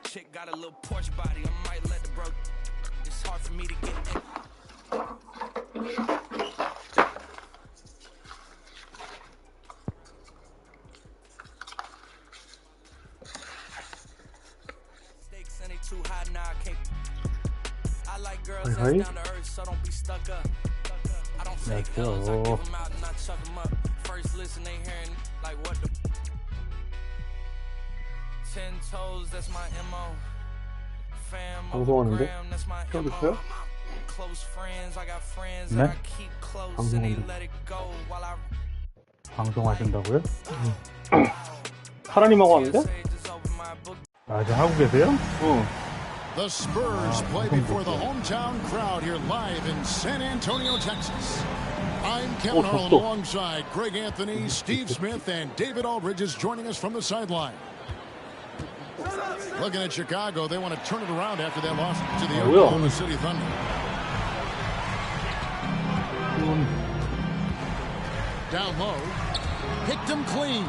chick got a little Porsche body. I might let the bro. It's hard for me to get in. Stakes and they too high now. I can't. I like girls that's down to earth, so don't be stuck up. I don't take L's, I give them out and I chuck them up. First listen, they hearing like what the 10 toes, that's my MO. Fam, gram, that's my MO. Close friends, I got friends that I keep close and they let it go while I 방송하신다고요? 하라님하고 하는데? 아, 지금 하고 계세요? The Spurs play before the hometown crowd here live in San Antonio, Texas. I'm Kevin Harlan alongside Greg Anthony, Steve Smith, and David Aldridge is joining us from the sideline. Looking at Chicago, they want to turn it around after they lost to the Oklahoma City Thunder. Down low, picked him clean.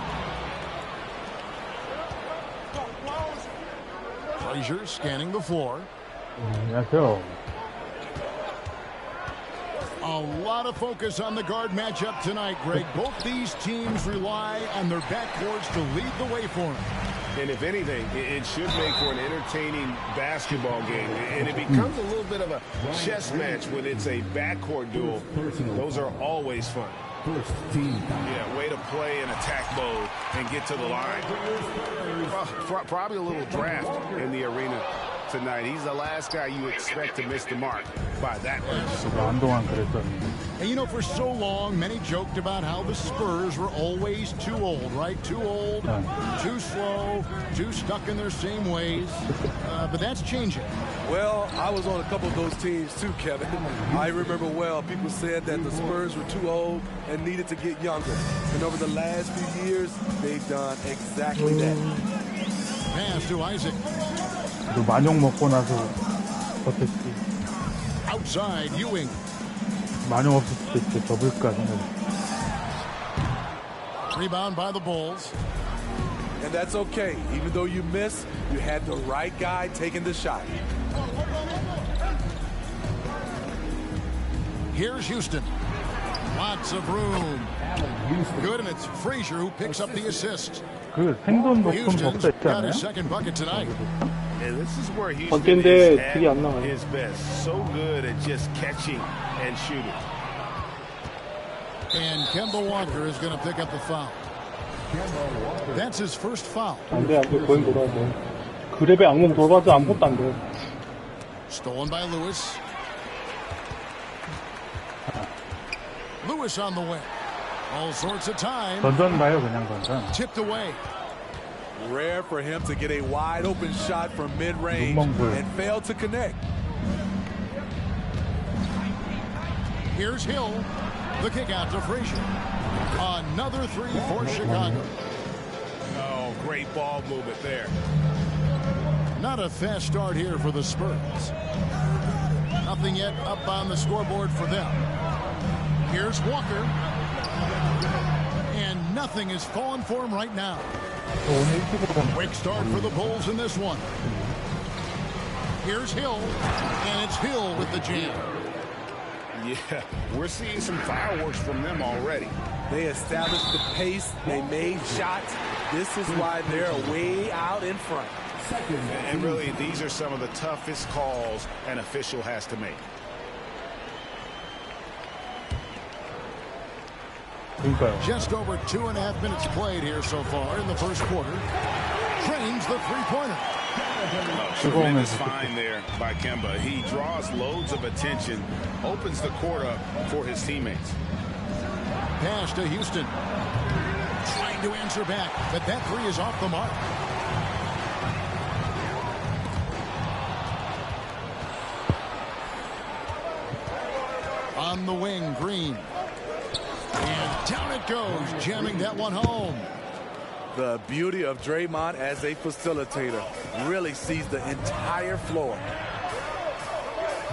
Frazier scanning the floor. A lot of focus on the guard matchup tonight, Greg. Both these teams rely on their backcourts to lead the way for them. And if anything, it should make for an entertaining basketball game. And it becomes a little bit of a chess match when it's a backcourt duel. Those are always fun. Yeah, way to play in attack mode and get to the line. Probably a little draft in the arena tonight. He's the last guy you expect to miss the mark by that much. And you know, for so long, many joked about how the Spurs were always too old, right? Too old, too slow, too stuck in their same ways. But that's changing. Well, I was on a couple of those teams too, Kevin. I remember well, people said that the Spurs were too old and needed to get younger. And over the last few years, they've done exactly that. Pass to Isaac. 만용 먹고 나서 버텼지. Outside, Ewing. 만용 없었을 때 접을까 생각. Rebound by the Bulls. And that's okay. Even though you miss, you had the right guy taking the shot. Here's Houston. Lots of room. Good, and it's Frazier who picks up the assist. 그 생돈 높은 Houston's 법도 got his 있잖아요. second bucket tonight. And this is where Houston is at his best. So good at just catching and shooting. And Kemba Walker is going to pick up the foul. That's his first foul. 안 돼, 거긴 돌아야 돼. 그랩에 악몽 돌아봐도 아무것도 안 돼. Stolen by Lewis. Lewis on the wing. All sorts of time. 던졌나요, 그냥 던져? Tipped away. Rare for him to get a wide open shot from mid-range and fail to connect. Here's Hill. The kick out to Frazier. Another three for Chicago. Oh, great ball movement there. Not a fast start here for the Spurs. Nothing yet up on the scoreboard for them. Here's Walker. And nothing is falling for him right now. Quick start for the Bulls in this one. Here's Hill. And it's Hill with the jam. Yeah, we're seeing some fireworks from them already. They established the pace. They made shots. This is why they're way out in front. And really, these are some of the toughest calls an official has to make. Just over 2.5 minutes played here so far in the first quarter. Trains the three-pointer. Tremendous find there by Kemba. He draws loads of attention, opens the court up for his teammates. Pass to Houston. Trying to answer back, but that three is off the mark. On the wing, Green. And down it goes, jamming that one home. The beauty of Draymond as a facilitator really sees the entire floor.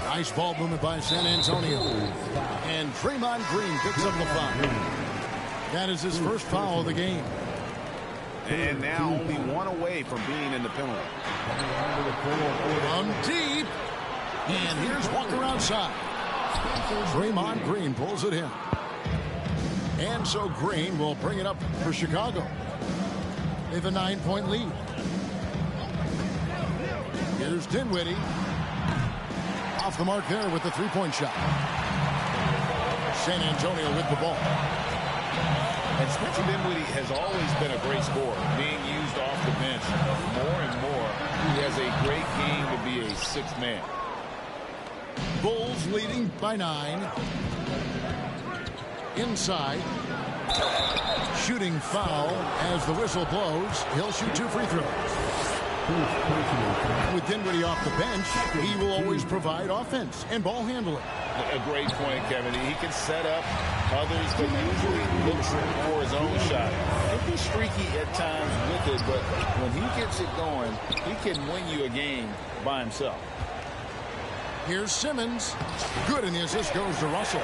Nice ball movement by San Antonio. And Draymond Green picks up the foul. That is his first foul of the game. And now only one away from being in the penalty. From deep. And here's Walker outside. Draymond Green pulls it in. And so Green will bring it up for Chicago. They have a 9-point lead. Here's Dinwiddie. Off the mark there with the three-point shot. San Antonio with the ball. And Spencer Dinwiddie has always been a great scorer, being used off the bench more and more. He has a great game to be a sixth man. Bulls leading by 9. Inside. Shooting foul as the whistle blows. He'll shoot 2 free throws. With Dinwiddie off the bench, he will always provide offense and ball handling. A great point, Kevin. He can set up others, but usually looks for his own shot. He can be streaky at times with it, but when he gets it going, he can win you a game by himself. Here's Simmons. Good, and the assist goes to Russell.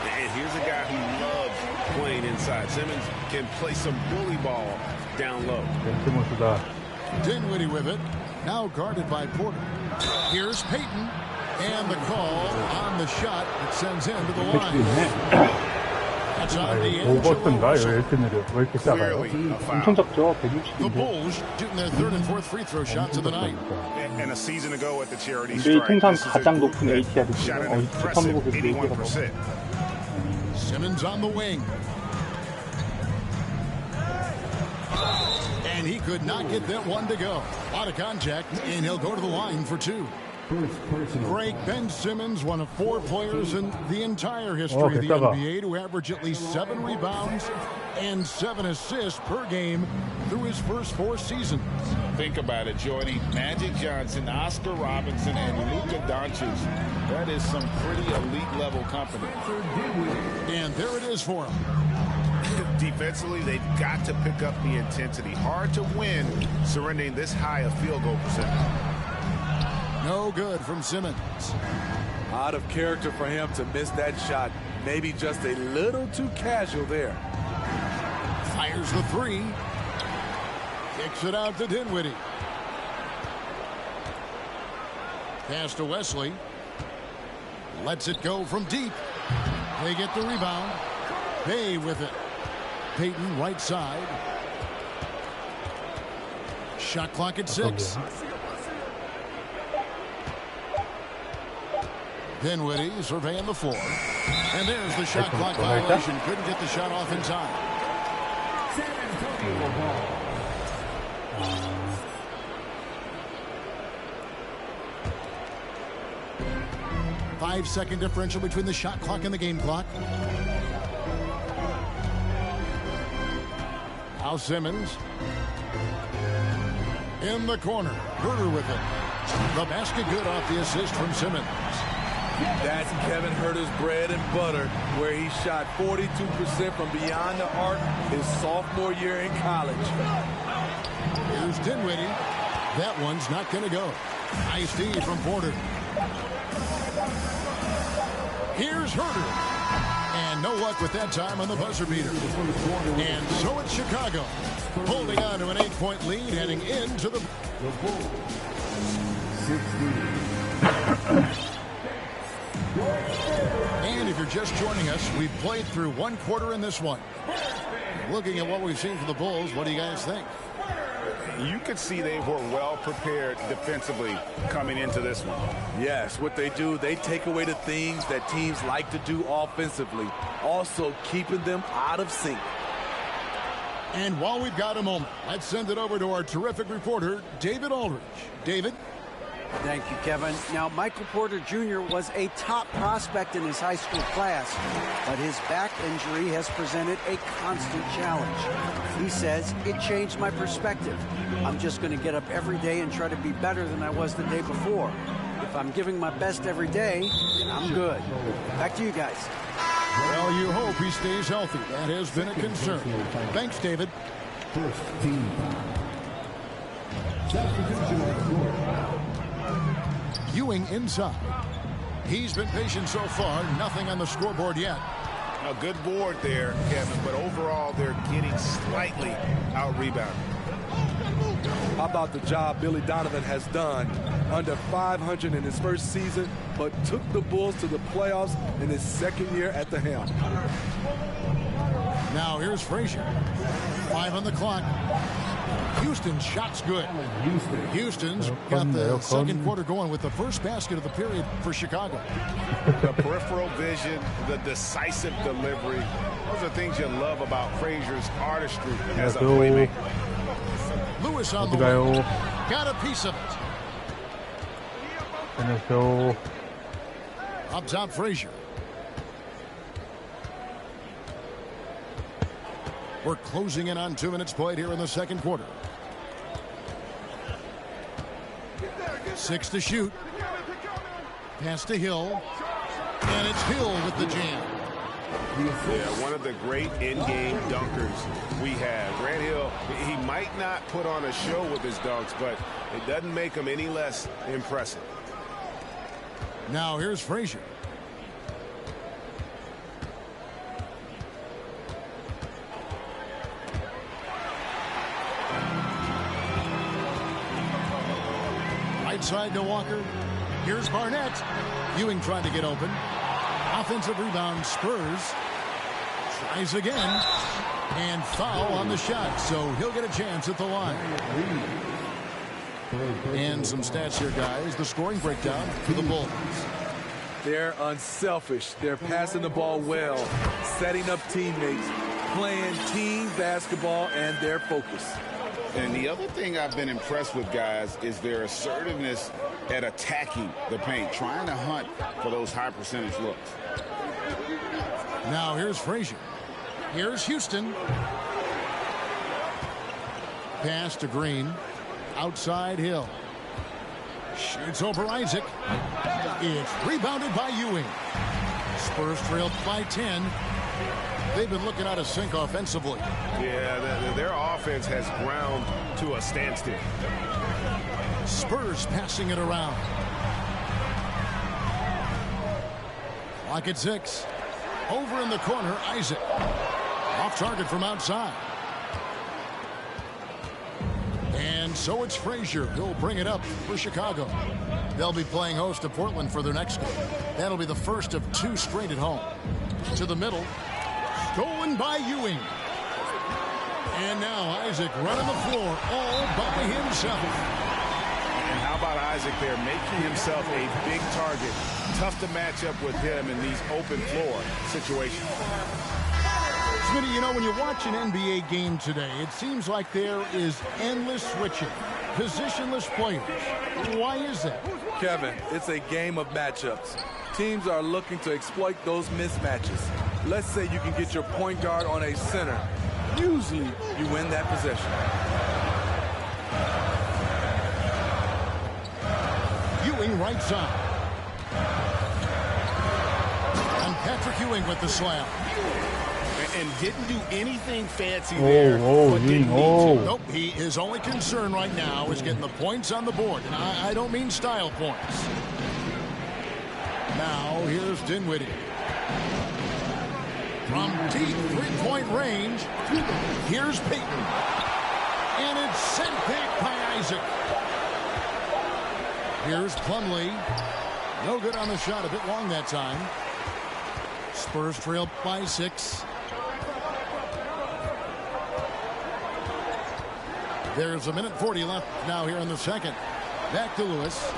And here's a guy who loves playing inside. Simmons can play some bully ball down low. Dinwiddie with it. Now guarded by Porter. Here's Payton. And the call on the shot that sends him to the line. That's on the The Bulls shooting their 3rd and 4th free throw shots of the night. And a season ago at the charity 우리 strike, 통상 this is 가장 a group 높은 that ATR이 shot an 어, impressive 81%. 81%. Simmons on the wing. And he could not get that one to go. Out of contact, and he'll go to the line for 2. Greg Ben Simmons, one of 4 players in the entire history of the NBA to average at least 7 rebounds and 7 assists per game through his first 4 seasons. Think about it, joining Magic Johnson, Oscar Robinson, and Luka Doncic. That is some pretty elite level company. And there it is for him. Defensively, they've got to pick up the intensity. Hard to win surrendering this high a field goal percentage. No good from Simmons. Out of character for him to miss that shot. Maybe just a little too casual there. Fires the 3. Kicks it out to Dinwiddie. Pass to Wesley. Lets it go from deep. They get the rebound. Bay with it. Payton right side. Shot clock at 6. Dinwiddie surveying the floor. And there's the shot clock violation. Couldn't get the shot off in time. 5-second differential between the shot clock and the game clock. Now Simmons. In the corner. Herter with it. The basket good off the assist from Simmons. That's Kevin Herter's bread and butter, where he shot 42% from beyond the arc his sophomore year in college. Here's Dinwiddie. That one's not going to go. Nice D from Porter. Here's Herter. And no luck with that time on the buzzer beater. And so it's Chicago, holding on to an 8-point lead, heading into the... And if you're just joining us, we've played through 1 quarter in this one. Looking at what we've seen from the Bulls, what do you guys think? You could see they were well prepared defensively coming into this one. Yes, what they do, they take away the things that teams like to do offensively, also keeping them out of sync. And while we've got a moment, let's send it over to our terrific reporter, David Aldridge. David? Thank you, Kevin. Now, Michael Porter Jr. was a top prospect in his high school class, but his back injury has presented a constant challenge. He says, it changed my perspective. I'm just going to get up every day and try to be better than I was the day before. If I'm giving my best every day, then I'm good. Back to you guys. Well, you hope he stays healthy. That has been a concern. Thanks, David. First team. Ewing inside. He's been patient so far. Nothing on the scoreboard yet. A good board there, Kevin, but overall they're getting slightly out-rebounded. How about the job Billy Donovan has done? Under 500 in his first season, but took the Bulls to the playoffs in his second year at the helm. Now here's Frazier. 5 on the clock. Houston's shot's good. Houston's got the second quarter going with the first basket of the period for Chicago. The peripheral vision, the decisive delivery, those are things you love about Frazier's artistry as a playmaker. Lewis on the way. Got a piece of it. Up top, Frazier. We're closing in on 2 minutes played here in the second quarter. 6 to shoot. Pass to Hill. And it's Hill with the jam. Yeah, one of the great in-game dunkers we have. Grant Hill, he might not put on a show with his dunks, but it doesn't make him any less impressive. Now here's Frazier. Right side to Walker. Here's Barnett. Ewing trying to get open. Offensive rebound, Spurs. Tries again. And foul on the shot, so he'll get a chance at the line. And some stats here, guys. The scoring breakdown for the Bulls. They're unselfish. They're passing the ball well, setting up teammates, playing team basketball, and their focus. And the other thing I've been impressed with, guys, is their assertiveness at attacking the paint, trying to hunt for those high percentage looks. Now here's Frazier. Here's Houston. Pass to Green. Outside Hill. Shoots over Isaac. It's rebounded by Ewing. Spurs trailed by 10. They've been looking out of sync offensively. Yeah, their offense has ground to a standstill. Spurs passing it around. Clock at 6. Over in the corner, Isaac. Off target from outside. And so it's Frazier who'll bring it up for Chicago. They'll be playing host to Portland for their next game. That'll be the first of 2 straight at home. To the middle. Stolen by Ewing. And now Isaac running the floor all by himself. And how about Isaac there making himself a big target? Tough to match up with him in these open floor situations. Smitty, you know, when you watch an NBA game today, it seems like there is endless switching. Positionless players. Why is that? Kevin, it's a game of matchups. Teams are looking to exploit those mismatches. Let's say you can get your point guard on a center. Usually, you win that possession. Ewing right side. And Patrick Ewing with the slam. And didn't do anything fancy there. Nope, his only concern right now is getting the points on the board. And I don't mean style points. Now, here's Dinwiddie. From deep three-point range, here's Payton. And it's sent back by Isaac. Here's Plumlee. No good on the shot, a bit long that time. Spurs trail by 6. There's a minute 40 left now here in the second. Back to Lewis.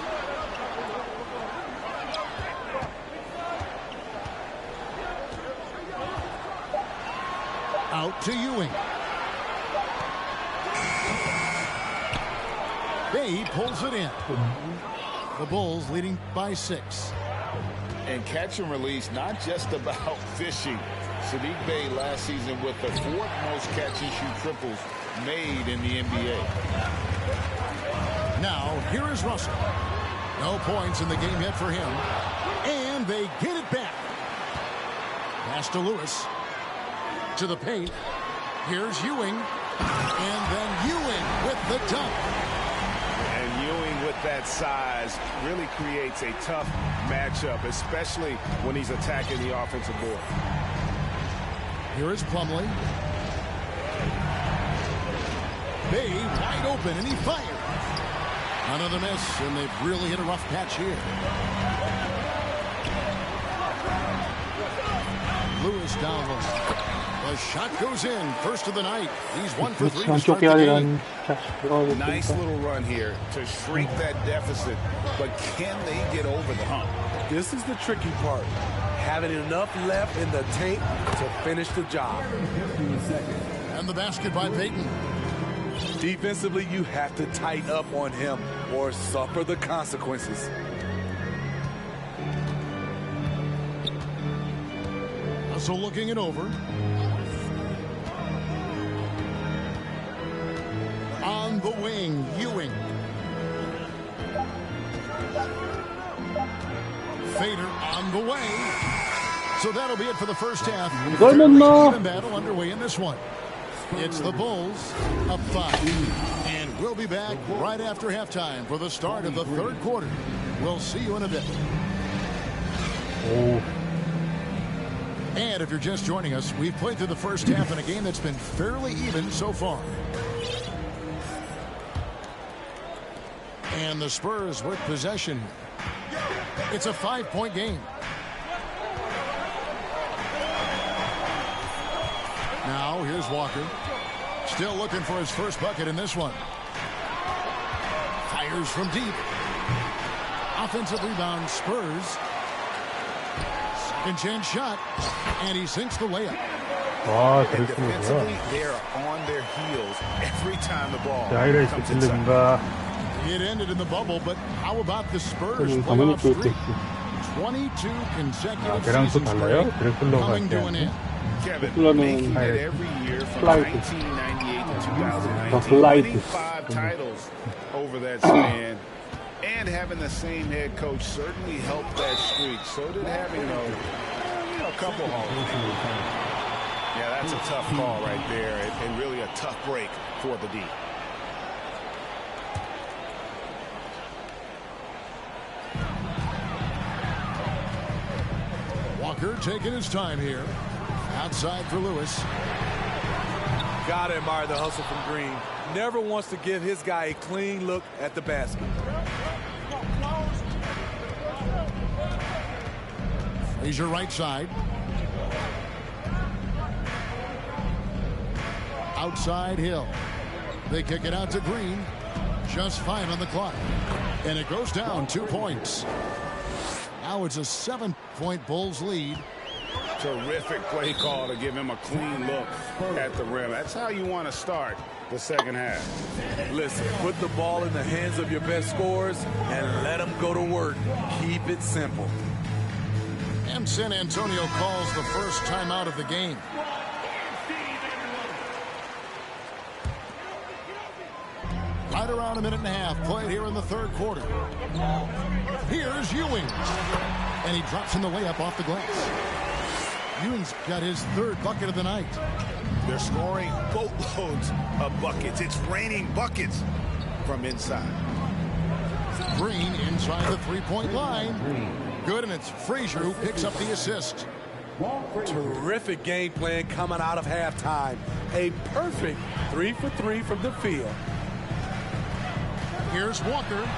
Out to Ewing. Bay pulls it in. The Bulls leading by 6. And catch and release, not just about fishing. Saddiq Bey last season with the 4th most catch and shoot triples made in the NBA. Now, here is Russell. No points in the game yet for him. And they get it back. Pass to Lewis. To the paint. Here's Ewing. And then Ewing with the dunk. And Ewing with that size really creates a tough matchup, especially when he's attacking the offensive board. Here is Plumlee. Bay wide open, and he fires. Another miss, and they've really hit a rough patch here. Lewis down low. The shot goes in. First of the night. He's 1 for 3 to start the game. Nice little run here to shrink that deficit, but can they get over the hump? This is the tricky part. Having enough left in the tank to finish the job. And the basket by Payton. Defensively, you have to tighten up on him or suffer the consequences. So looking it over. On the wing, Ewing. Fader on the way. So that'll be it for the first half. Even battle underway in this one. It's the Bulls up 5. And we'll be back right after halftime for the start of the third quarter. We'll see you in a bit. And if you're just joining us, we've played through the first half in a game that's been fairly even so far. And the Spurs with possession. It's a 5-point game. Now, here's Walker. Still looking for his first bucket in this one. Fires from deep. Offensive rebound, Spurs. Second chance shot. And he sinks the layup. And defensively, they're on their heels every time the ball comes inside. It ended in the bubble, but how about the Spurs playoff streak? 22 consecutive seasons coming to an end. Kevin, making it every year from 1998 to 2019, winning 5 titles over that span, and having the same head coach certainly helped that streak. So did having a couple homes. Yeah, that's a tough call right there, and really a tough break for the D. Walker taking his time here. Outside for Lewis. Gotta admire the hustle from Green. Never wants to give his guy a clean look at the basket. Frazier right side. Outside Hill. They kick it out to Green. Just 5 on the clock. And it goes down 2 points. Now it's a 7-point Bulls lead. Terrific play call to give him a clean look at the rim. That's how you want to start the second half. Listen, put the ball in the hands of your best scorers and let them go to work. Keep it simple. And San Antonio calls the first timeout of the game. Right around a minute and a half played here in the third quarter. Here's Ewing. And he drops in the layup off the glass. Ewing's got his 3rd bucket of the night. They're scoring boatloads of buckets. It's raining buckets from inside. Green inside the 3-point line. Good, and it's Frazier who picks up the assist. Terrific game plan coming out of halftime. A perfect 3 for 3 from the field. Here's Walker.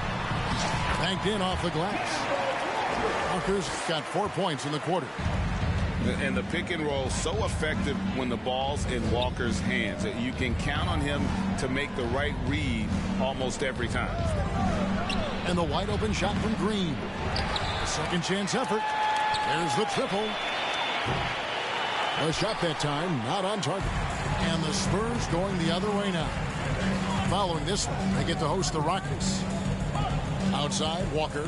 Banked in off the glass. Walker's got 4 points in the quarter. And the pick and roll so effective when the ball's in Walker's hands. You can count on him to make the right read almost every time. And the wide open shot from Green. Second chance effort. There's the triple. A shot that time, not on target. And the Spurs going the other way now. Following this one, they get to host the Rockets. Outside, Walker.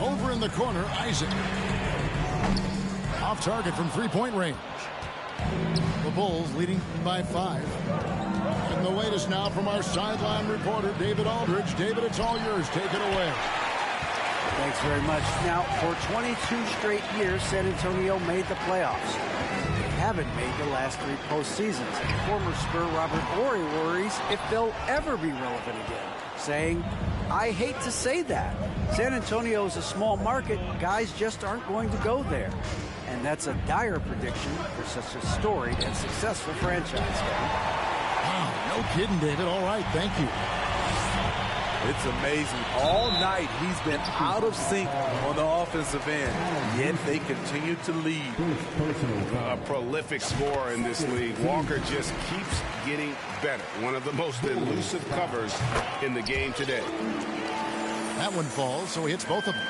Over in the corner, Isaac. Off target from 3-point range. The Bulls leading by 5. And the latest now from our sideline reporter, David Aldridge. David, it's all yours. Take it away. Thanks very much. Now, for 22 straight years, San Antonio made the playoffs. They haven't made the last 3 postseasons. And former Spur Robert Horry worries if they'll ever be relevant again, saying, I hate to say that. San Antonio is a small market. Guys just aren't going to go there. And that's a dire prediction for such a storied and successful franchise, Kevin. Wow, no kidding, David. All right, thank you. It's amazing. All night he's been out of sync on the offensive end, yet they continue to lead. A prolific scorer in this league. Walker just keeps getting better. One of the most elusive covers in the game today. That one falls, so he hits both of them.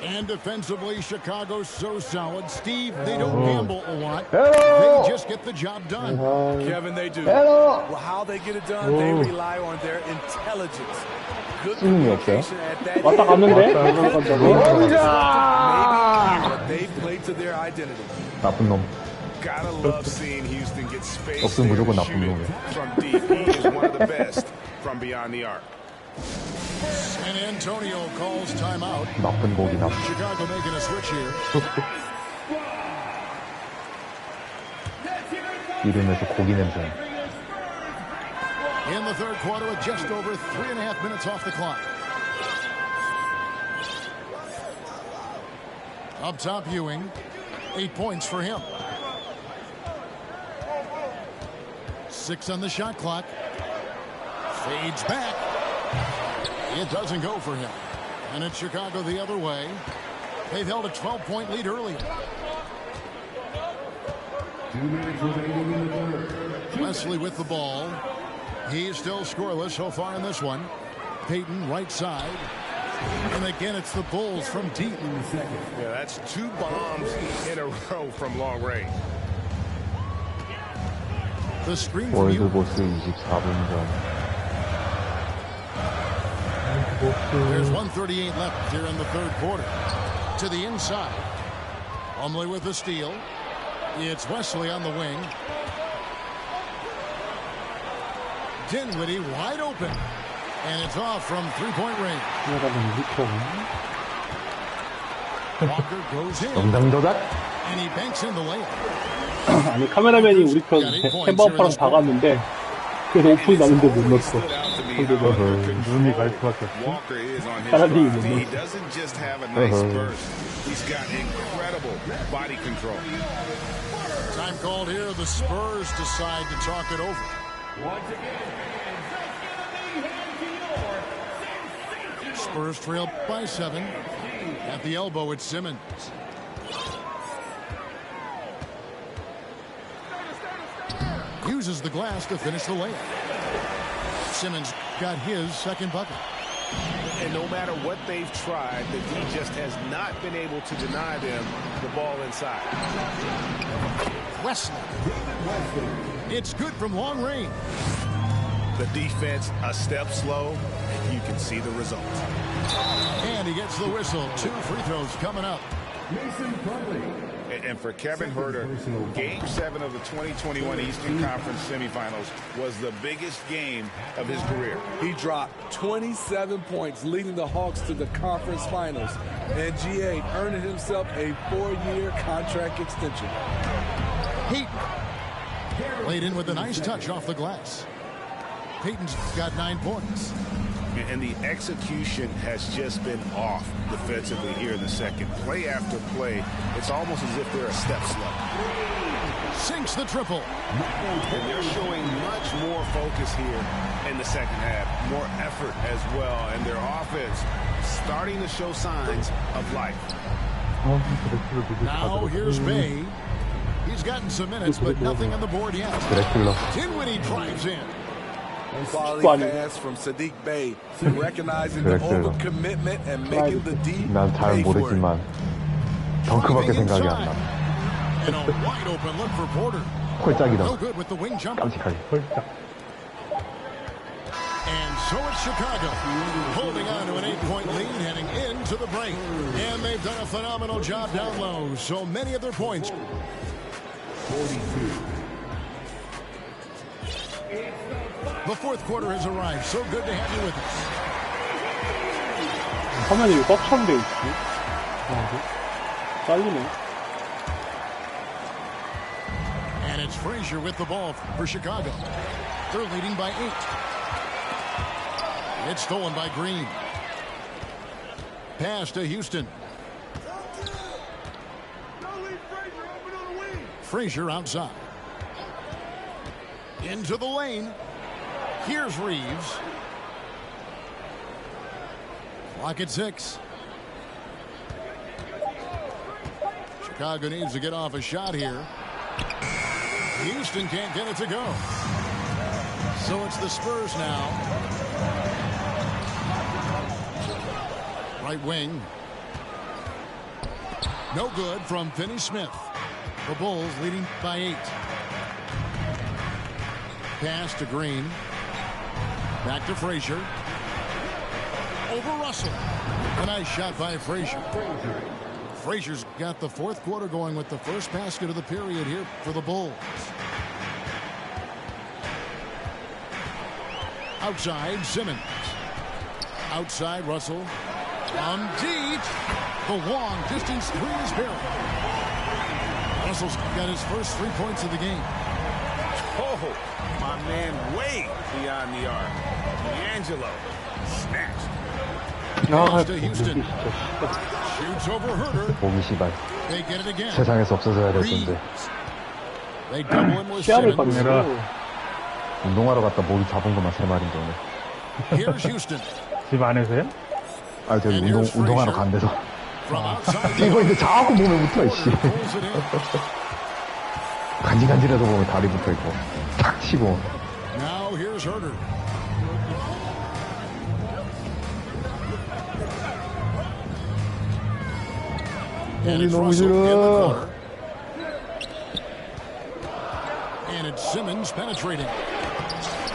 And defensively, Chicago's so solid. Steve, they don't gamble a lot. They just get the job done. Kevin, they do. Well, how they get it done, they rely on their intelligence. Good communication at that 왔다 갔는데? but they played to their identity. 나쁜 놈. Gotta love seeing Houston get space 없으면 there 무조건 to 나쁜 shoot 놈이야. it from deep. He is one of the best from beyond the arc. San Antonio calls timeout. 나쁜 고기 나쁜. Chicago making a switch here. 이름에서 고기 냄새. In the third quarter with just over 3.5 minutes off the clock. Up top, Ewing. 8 points for him. 6 on the shot clock. Fades back. It doesn't go for him. And it's Chicago the other way. They've held a 12-point lead earlier. Wesley with the ball. He's still scoreless so far in this one. Payton right side. And again, it's the Bulls from deep. Yeah, that's 2 bombs in a row from long range. The screen from you. 월드보스 24분 전. There's 1:38 left here in the third quarter. To the inside. Plumlee with the steal. It's Wesley on the wing. Dinwiddie wide open. And it's off from three-point range. Walker goes in. 영당 조작. And he banks in the layup. 아니 카메라맨이 우리 편 햄버거랑 다 갔는데 그래서 오픈이 나는데 못 넣었어. 눈이 갈 수밖에 없어. Walker is on his 사람들이 drive. 있는 He doesn't just have a nice burst. He's got incredible body control. Time called here. The Spurs decide to talk it over. Spurs trail by 7. At the elbow, it's Simmons. Uses the glass to finish the layup. Simmons got his second bucket. And no matter what they've tried, the D just has not been able to deny them the ball inside. Wesley. It's good from long range. The defense a step slow, and you can see the result. And he gets the whistle. 2 free throws coming up. And for Kevin Huerter, Game 7 of the 2021 Eastern Conference semifinals was the biggest game of his career. He dropped 27 points, leading the Hawks to the conference finals. And GA earning himself a 4-year contract extension. Payton. Played in with a nice touch off the glass. Payton's got 9 points. And the execution has just been off defensively here in the second. Play after play, it's almost as if they're a step slow. Sinks the triple. And they're showing much more focus here in the second half. More effort as well. And their offense starting to show signs of life. Now here's Bay. He's gotten some minutes, but nothing on the board yet. Dinwiddie drives in. Quality pass from Sadiq Bey, recognizing the overcommitment and making the D 난 잘 모르지만 덩크밖에 생각이 안 나. And a wide open look for Porter. 홀짝이다. No good with the wing jumper. 깜찍하게. And so it's Chicago holding on to an 8-point lead heading into the break. And they've done a phenomenal job down low. So many of their points. 42. The fourth quarter has arrived. So good to have you with us. 화면이 왜 꽉 찬데 있지? 잘리네. And it's Frazier with the ball for Chicago. They're leading by 8. It's stolen by Green. Pass to Houston. Frazier outside. Into the lane. Here's Reeves. Clock at 6. Chicago needs to get off a shot here. Houston can't get it to go. So it's the Spurs now. Right wing. No good from Finney-Smith. The Bulls leading by 8. Pass to Green. Back to Frazier. Over Russell. A nice shot by Frazier. Frazier's got the fourth quarter going with the first basket of the period here for the Bulls. Outside, Simmons. Outside, Russell. On deep. The long distance three is buried. Russell's got his first 3 points of the game. Oh, my man way beyond the arc. D'Angelo snatched. To Houston. Shoots over Herter. 몸이 씨발 They get it again. 세상에서 없어져야 될 건데 They double him with 시합을 Simmons. 받느라 운동하러 갔다 목이 잡은 것만 3마리인데 오늘. Here's Houston. 집 안에서요? 아 저기 운동하러 간 데서 From outside. 이거 이제 자꾸 몸에 붙어 이씨. Pulls it in. 간질간질해서 보면 다리 붙어 있고 탁 치고. Now here's Herter. And it's 너무 Russell in the 싫어. corner. And it's Simmons penetrating.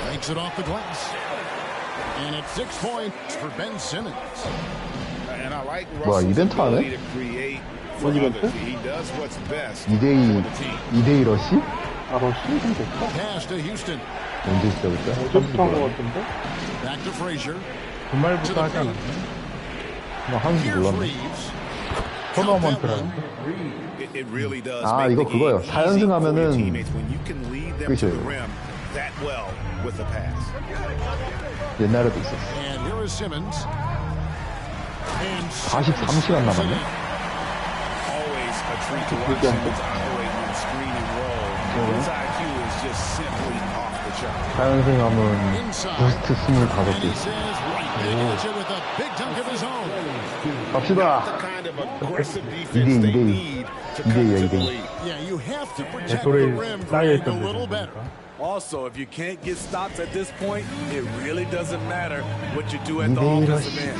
Makes it off the glass. And it's 6 points for Ben Simmons. And I like 뭐야 Russell's 이벤트 하네? ability to create for others. He does what's best 2대2 for the team. 2대2 러시? 아, 그럼 시즌 됐어? Pass to Houston. 언제 시작했죠? 어제부터 한 거 같은데? Back to Frazier. 주말부터 하지 않았나? 뭐 하는지 Here's 몰랐네. Reeves. 토너먼트라는 It really does 아, make 이거 the game 그거요. easy 4연승 for 하면은 your teammates when you can lead them to the 끝이에요. rim that well with the pass. 옛날에도 있었어. And here is Simmons. And 43시간 남았네. Always a treat to watch Simmons operate with screen and roll. His IQ is just simply off the chart. 4연승 하면 부스트 And 25개. he says right back at you with a big dunk of his own. 갑시다. The kind of aggressive defense they 2대2. need to cut to 2대2야, the 2대2. lead. Yeah, you have to protect the 배tor에 rim, Greg, a 쌓여있던 little 데죠. better. Also, if you can't get stops at this point, it really doesn't matter what you do at the 이대일 offensive 러시. end.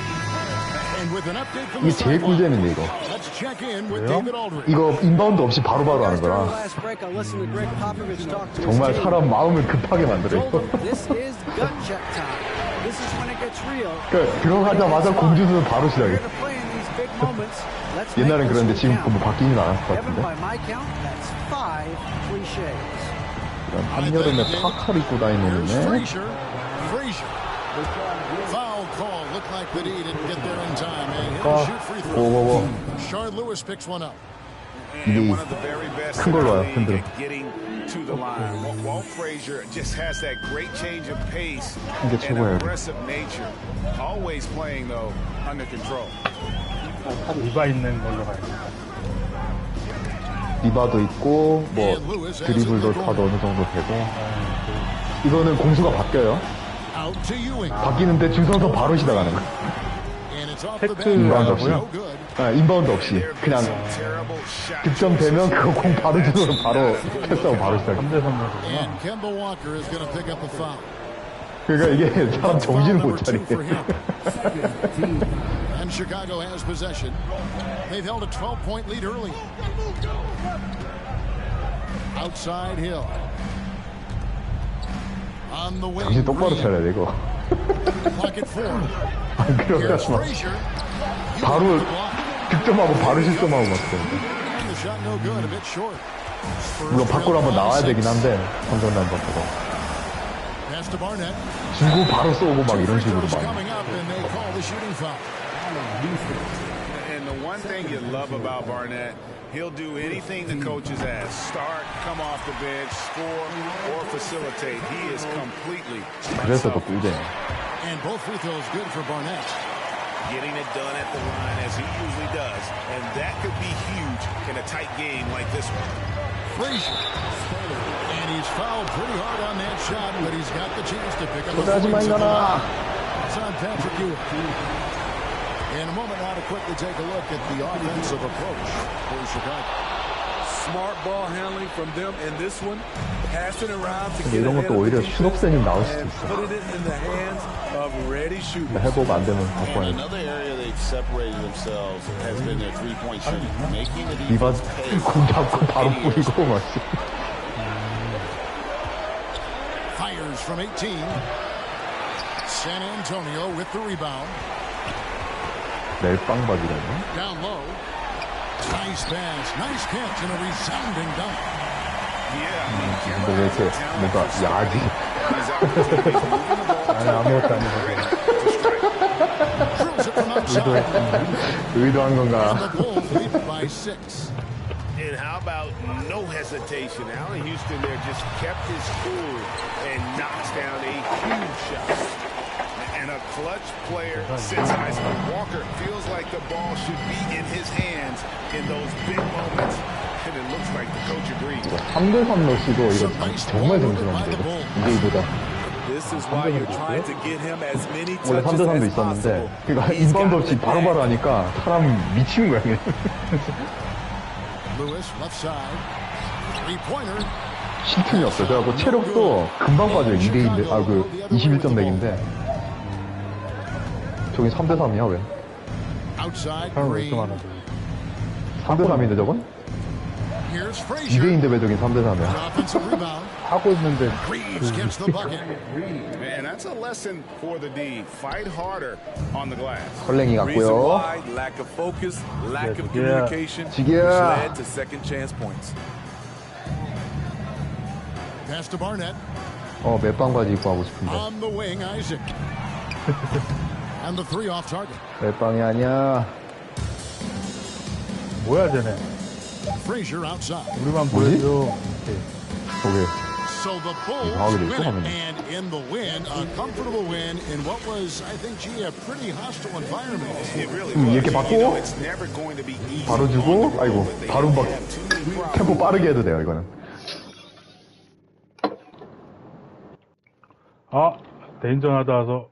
And with an update from 이게 the 제일 sideline, 꿀잼인데 이거. let's check in with 왜요? David Aldridge. 이거 인바운드 없이 바로바로 하는 Guys, during the 거라 last break, I listened to Greg Popovich talk to his 정말 team. 사람 마음을 급하게 만들어 Told 이거. them this is gut check time. This is when it gets real. 그러니까 들어가자마자 공주수는 바로 We're 시작해. to play in these big moments. Let's make 옛날엔 this 그랬는데 one 지금 count. 뭐 바뀌진 않았을 것 Kevin, 같은데. by my count, that's 5 cliches. 한여름에 파카를 입고 Here's 다니는데 Frazier. Frazier. Foul call. Looked like that he didn't get there in time. And he'll shoot free throw. 오오오 Shard Lewis picks one up. And one of the very best 큰 걸로 와요, in the 흔들어. league at getting to the line. Walt Frazier just has that great change of pace 이게 and 최고예요. aggressive nature. Always playing though under control. 리바 있는 걸로 가야겠다. 리바도 있고 뭐 드리블도 다 어느 정도 되고 이거는 공수가 바뀌어요. Out to Ewing. 바뀌는데 주선서 바로 시작하는 거야. And it's off the 팩트 bench. 인바운드 없이 No good. 인바운드 없이 그냥 Terrible shot. 득점되면 그거 공 바로 주소로 바로 패스하고 바로 시작해. 3대 3으로구나. And Kemba Walker is going to pick up the foul. 그러니까 이게 사람 정신을 Foul 못 number 2 차리게. for him. And Chicago has possession. They've held a 12-point lead early. Outside Hill. On the wing. 정신 똑바로 Green. 차려야 돼 이거. Clock at 4. 안 Here's 그러면 Frazier. 바로 Ewing with the block. 득점하고 바로 실점하고 막 그래. And the shot no good. A bit short. Spurs 물론 밖으로 한번 trail 나와야 by 되긴 6. 한데 성적난 밖으로 Pass to Barnett. 주고 바로 쏘고 막 Two 이런 free 식으로 throws 막. coming up, and they call the shooting foul. And the one thing you love about Barnett, he'll do anything the coaches ask. Start, come off the bench, score, or facilitate. He is completely 그래서 더 꿀잼. And both free throws good for Barnett. getting it done at the line as he usually does. And that could be huge in a tight game like this one. Frazier. And he's fouled pretty hard on that shot, but he's got the chance to pick up the 하지 마, points. 이년아. It's on Patrick Ewing. In a moment now to quickly take a look at the offensive approach for Chicago. Smart ball handling from them in this one. Passing around to 근데 get 이런 ahead 것도 of the 오히려 defense 슈녹센이 나올 수도 and 있어. put it in the hands of ready shooters. 해보고 안 되면 바꿔야 돼. And another area they've separated themselves has been their three-point shooting, making the 리바 defense pay. 공 잡고 바로 뿌리고 막. Fires from 18. San Antonio with the rebound. 멜빵 바지라네. Down low. Nice pass. Nice catch and a resounding dunk. 근데 왜 이렇게 뭔가 야하지? 아니, 아무것도 아니고. Drills it from outside. 의도한 건가? And the Bulls lead by 6. And how about no hesitation? Allen Houston there just kept his cool and knocks down a huge shot. And a clutch player since high school. Walker feels like the ball should be in his hands in those big moments. And it looks like the coach agrees. 3대3 러시도 이거 정말 정신없는데 이게 이보다. This is why you're trying to get him as many 원래 touches 3대3도 as 있었는데 possible. 그러니까 He's got 인바운드 없이 the 바로바로 knack. 하니까 사람 미치는 거야 그냥. Lewis left side. Three-pointer. 쉴 틈이 없어. 그래갖고 체력도 금방 빠져요. 2대2인데, 아, 그 21점 맥인데. 저기 3대3이야, 왜? Outside 사람 왜 이렇게 Green. 많아, 3대3인데 저건? Here's Frazier. 2대인데 왜 저긴 3대3이야? Offensive rebound. 하고 있는데. Reeves gets the bucket. And that's a lesson for the D. Fight harder on the glass. 컬랭이 Reason 같고요. why, lack of focus, lack of Yeah. communication, which 지기야. led to second chance points. Pass to Barnett. 멜빵 바지 입고 하고 싶은데. On the wing, Isaac. And the three off target. 멜빵이 아니야. 뭐야, 쟤네. Frazier outside. 우리만 뭐지? 보여줘. 저게. So the Bulls how did it win go? it. And in the win, a comfortable win in what was, I think, gee, a pretty hostile environment. It really 이렇게 was. 받고, You know, it's never going to be easy 바로 on 주고, the road, 아이고, but they 바로 막 have too many problems. 템포 빠르게 해도 돼요, 이거는. 아, 대인전 하다 와서